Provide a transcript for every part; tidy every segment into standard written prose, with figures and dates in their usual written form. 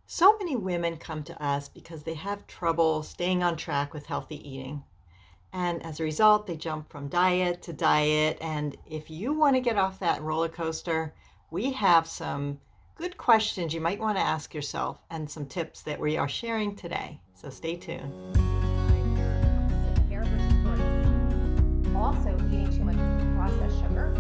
So many women come to us because they have trouble staying on track with healthy eating. And as a result, they jump from diet to diet. And if you want to get off that roller coaster, we have some good questions you might want to ask yourself and some tips that we are sharing today. So stay tuned. Hair versus choice. Also, eating too much processed sugar.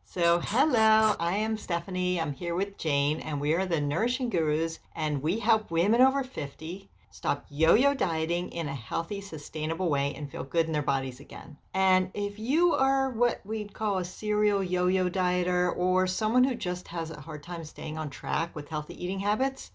So, hello, I am Stephanie. I'm here with Jane, and we are the Nourishing Gurus, and we help women over 50 stop yo-yo dieting in a healthy, sustainable way and feel good in their bodies again. And if you are what we'd call a serial yo-yo dieter or someone who just has a hard time staying on track with healthy eating habits,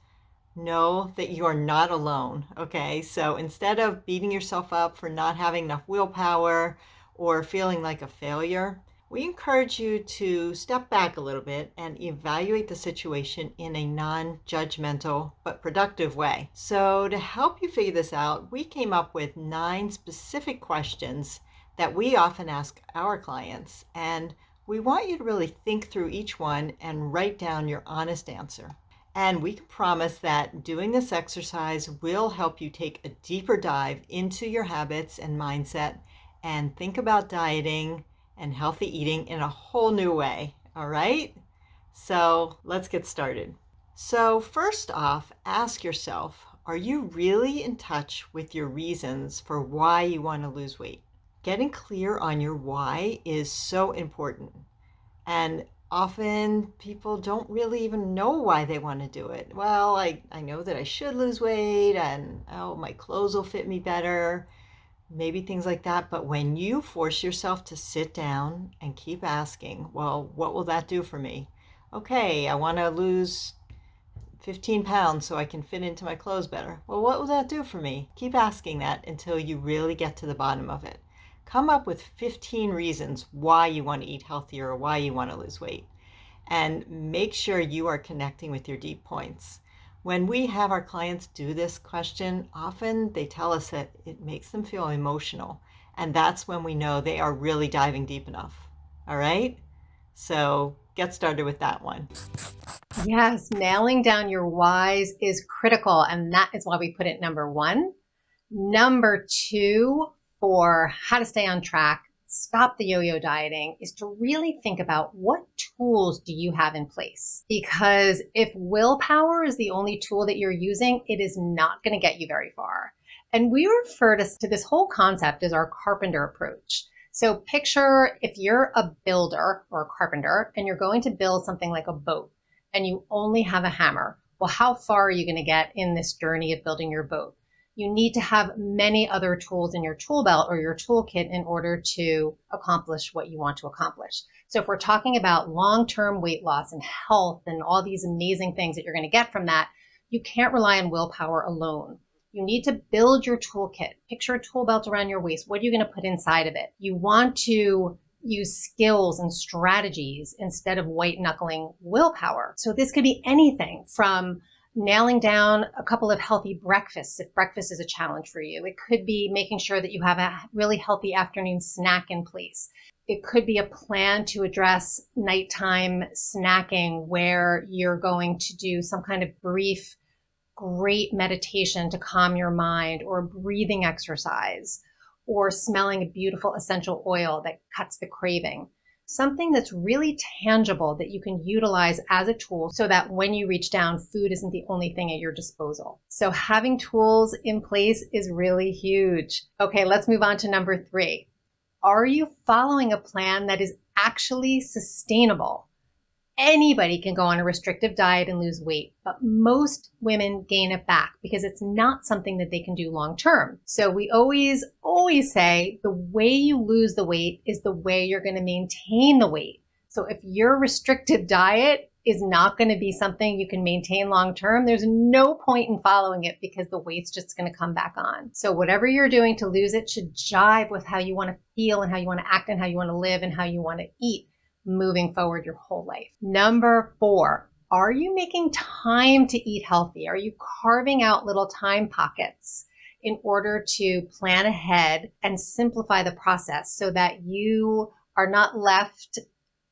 know that you are not alone. Okay, so instead of beating yourself up for not having enough willpower or feeling like a failure, we encourage you to step back a little bit and evaluate the situation in a non-judgmental but productive way. So to help you figure this out, we came up with 9 specific questions that we often ask our clients, and we want you to really think through each one and write down your honest answer. And we can promise that doing this exercise will help you take a deeper dive into your habits and mindset and think about dieting and healthy eating in a whole new way. All right? So let's get started. So, first off, ask yourself, are you really in touch with your reasons for why you want to lose weight? Getting clear on your why is so important. And often people don't really even know why they want to do it. Well, I know that I should lose weight and oh, my clothes will fit me better, maybe things like that. But when you force yourself to sit down and keep asking, well, what will that do for me? Okay, I want to lose 15 pounds so I can fit into my clothes better. Well, what will that do for me? Keep asking that until you really get to the bottom of it. Come up with 15 reasons why you want to eat healthier or why you want to lose weight. And make sure you are connecting with your deep points. When we have our clients do this question, often they tell us that it makes them feel emotional. And that's when we know they are really diving deep enough. All right? So get started with that one. Yes, nailing down your whys is critical, and that is why we put it number one. Number two, for how to stay on track, stop the yo-yo dieting, is to really think about what tools do you have in place. Because if willpower is the only tool that you're using, it is not going to get you very far. And we refer to this whole concept as our carpenter approach. So picture if you're a builder or a carpenter and you're going to build something like a boat and you only have a hammer. Well, how far are you going to get in this journey of building your boat? You need to have many other tools in your tool belt or your toolkit in order to accomplish what you want to accomplish. So if we're talking about long-term weight loss and health and all these amazing things that you're going to get from that, you can't rely on willpower alone. You need to build your toolkit. Picture a tool belt around your waist. What are you going to put inside of it? You want to use skills and strategies instead of white knuckling willpower. So this could be anything from nailing down a couple of healthy breakfasts if breakfast is a challenge for you. It could be making sure that you have a really healthy afternoon snack in place. It could be a plan to address nighttime snacking where you're going to do some kind of brief, great meditation to calm your mind, or breathing exercise, or smelling a beautiful essential oil that cuts the craving. Something that's really tangible that you can utilize as a tool so that when you reach down, food isn't the only thing at your disposal. So having tools in place is really huge. Okay, let's move on to number 3. Are you following a plan that is actually sustainable? Anybody can go on a restrictive diet and lose weight, but most women gain it back because it's not something that they can do long term. So we always say the way you lose the weight is the way you're going to maintain the weight. So if your restrictive diet is not going to be something you can maintain long term, there's no point in following it because the weight's just going to come back on. So whatever you're doing to lose it should jive with how you want to feel and how you want to act and how you want to live and how you want to eat moving forward your whole life. Number 4, are you making time to eat healthy? Are you carving out little time pockets in order to plan ahead and simplify the process so that you are not left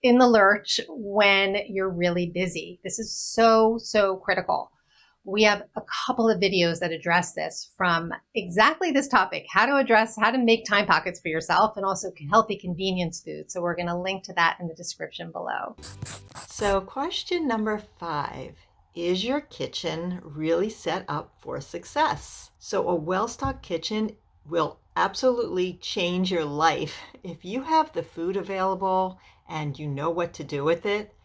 in the lurch when you're really busy. This is so, so critical. We have a couple of videos that address this from exactly this topic, how to make time pockets for yourself and also healthy convenience food. So we're going to link to that in the description below. So, question number 5. Is your kitchen really set up for success? So, a well-stocked kitchen will absolutely change your life. If you have the food available and you know what to do with it,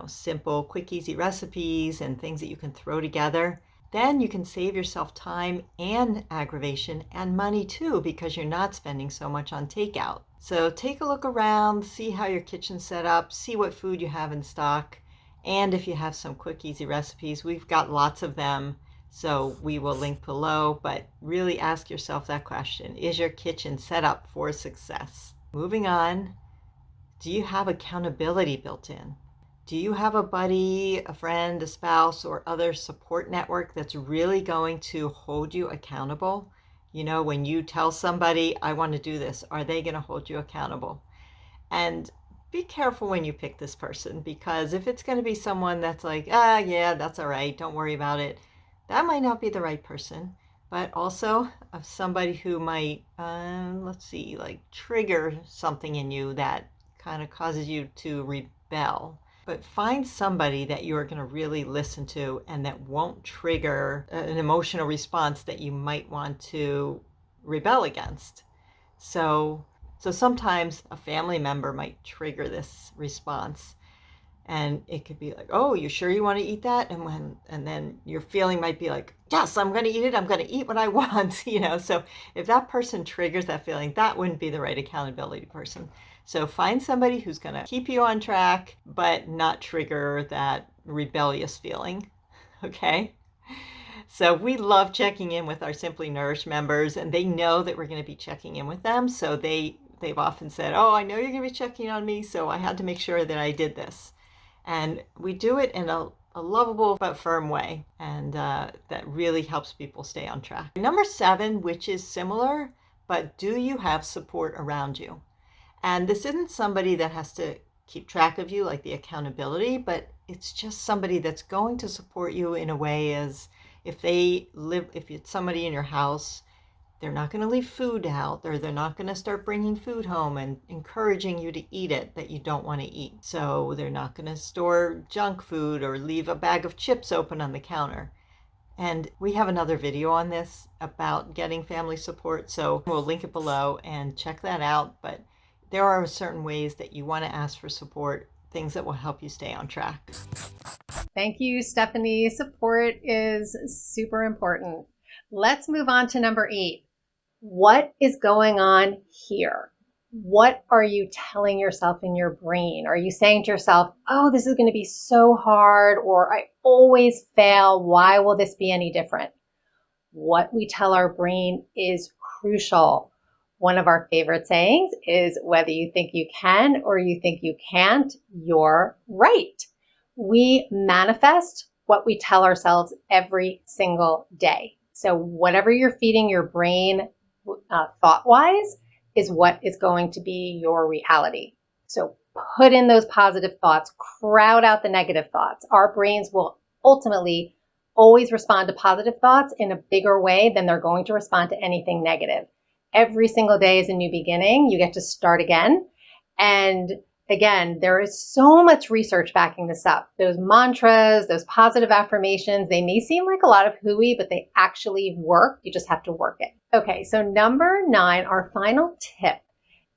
simple, quick, easy recipes and things that you can throw together, then you can save yourself time and aggravation and money too, because you're not spending so much on takeout. So take a look around, see how your kitchen's set up, see what food you have in stock, and if you have some quick, easy recipes, we've got lots of them. So we will link below, but really ask yourself that question. Is your kitchen set up for success? Moving on, do you have accountability built in? Do you have a buddy, a friend, a spouse, or other support network that's really going to hold you accountable? When you tell somebody, I want to do this, are they going to hold you accountable? And be careful when you pick this person, because if it's going to be someone that's like, yeah, that's all right, don't worry about it, that might not be the right person. But also somebody who might, trigger something in you that kind of causes you to rebel. But find somebody that you're going to really listen to and that won't trigger an emotional response that you might want to rebel against. So sometimes a family member might trigger this response. And it could be like, oh, you sure you want to eat that? And then your feeling might be like, yes, I'm going to eat it. I'm going to eat what I want. So if that person triggers that feeling, that wouldn't be the right accountability person. So find somebody who's going to keep you on track, but not trigger that rebellious feeling. Okay. So we love checking in with our Simply Nourished members, and they know that we're going to be checking in with them. So they've often said, oh, I know you're going to be checking on me, so I had to make sure that I did this. And we do it in a lovable but firm way, and that really helps people stay on track. Number 7, which is similar, but do you have support around you? And this isn't somebody that has to keep track of you like the accountability, but it's just somebody that's going to support you in a way as if it's somebody in your house, they're not going to leave food out, or they're not going to start bringing food home and encouraging you to eat it that you don't want to eat. So they're not going to store junk food or leave a bag of chips open on the counter. And we have another video on this about getting family support, so we'll link it below and check that out. But there are certain ways that you want to ask for support, things that will help you stay on track. Thank you, Stephanie. Support is super important. Let's move on to number 8. What is going on here? What are you telling yourself in your brain? Are you saying to yourself, oh, this is going to be so hard, or I always fail. Why will this be any different? What we tell our brain is crucial. One of our favorite sayings is, whether you think you can or you think you can't, you're right. We manifest what we tell ourselves every single day. So whatever you're feeding your brain thought-wise is what is going to be your reality. So put in those positive thoughts, crowd out the negative thoughts. Our brains will ultimately always respond to positive thoughts in a bigger way than they're going to respond to anything negative. Every single day is a new beginning. You get to start again. And again, there is so much research backing this up. Those mantras, those positive affirmations, they may seem like a lot of hooey, but they actually work. You just have to work it. Okay, so number 9, our final tip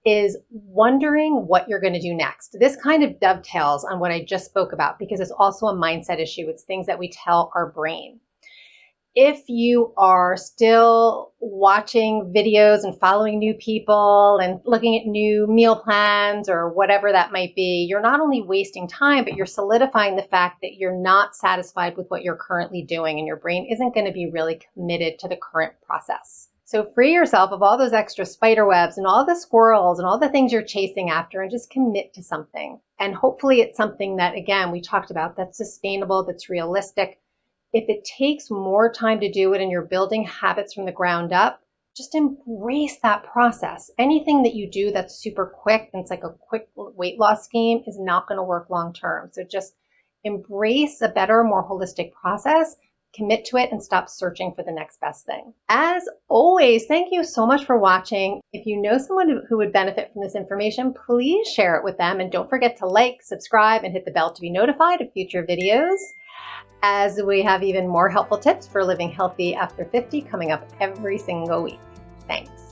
is wondering what you're going to do next. This kind of dovetails on what I just spoke about because it's also a mindset issue. It's things that we tell our brain. If you are still watching videos and following new people and looking at new meal plans or whatever that might be, you're not only wasting time, but you're solidifying the fact that you're not satisfied with what you're currently doing, and your brain isn't going to be really committed to the current process. So free yourself of all those extra spider webs and all the squirrels and all the things you're chasing after, and just commit to something. And hopefully it's something that, again, we talked about, that's sustainable, that's realistic. If it takes more time to do it and you're building habits from the ground up, just embrace that process. Anything that you do that's super quick and it's like a quick weight loss scheme is not going to work long term. So just embrace a better, more holistic process, commit to it, and stop searching for the next best thing. As always, thank you so much for watching. If you know someone who would benefit from this information, please share it with them. And don't forget to like, subscribe, and hit the bell to be notified of future videos, as we have even more helpful tips for living healthy after 50 coming up every single week. Thanks.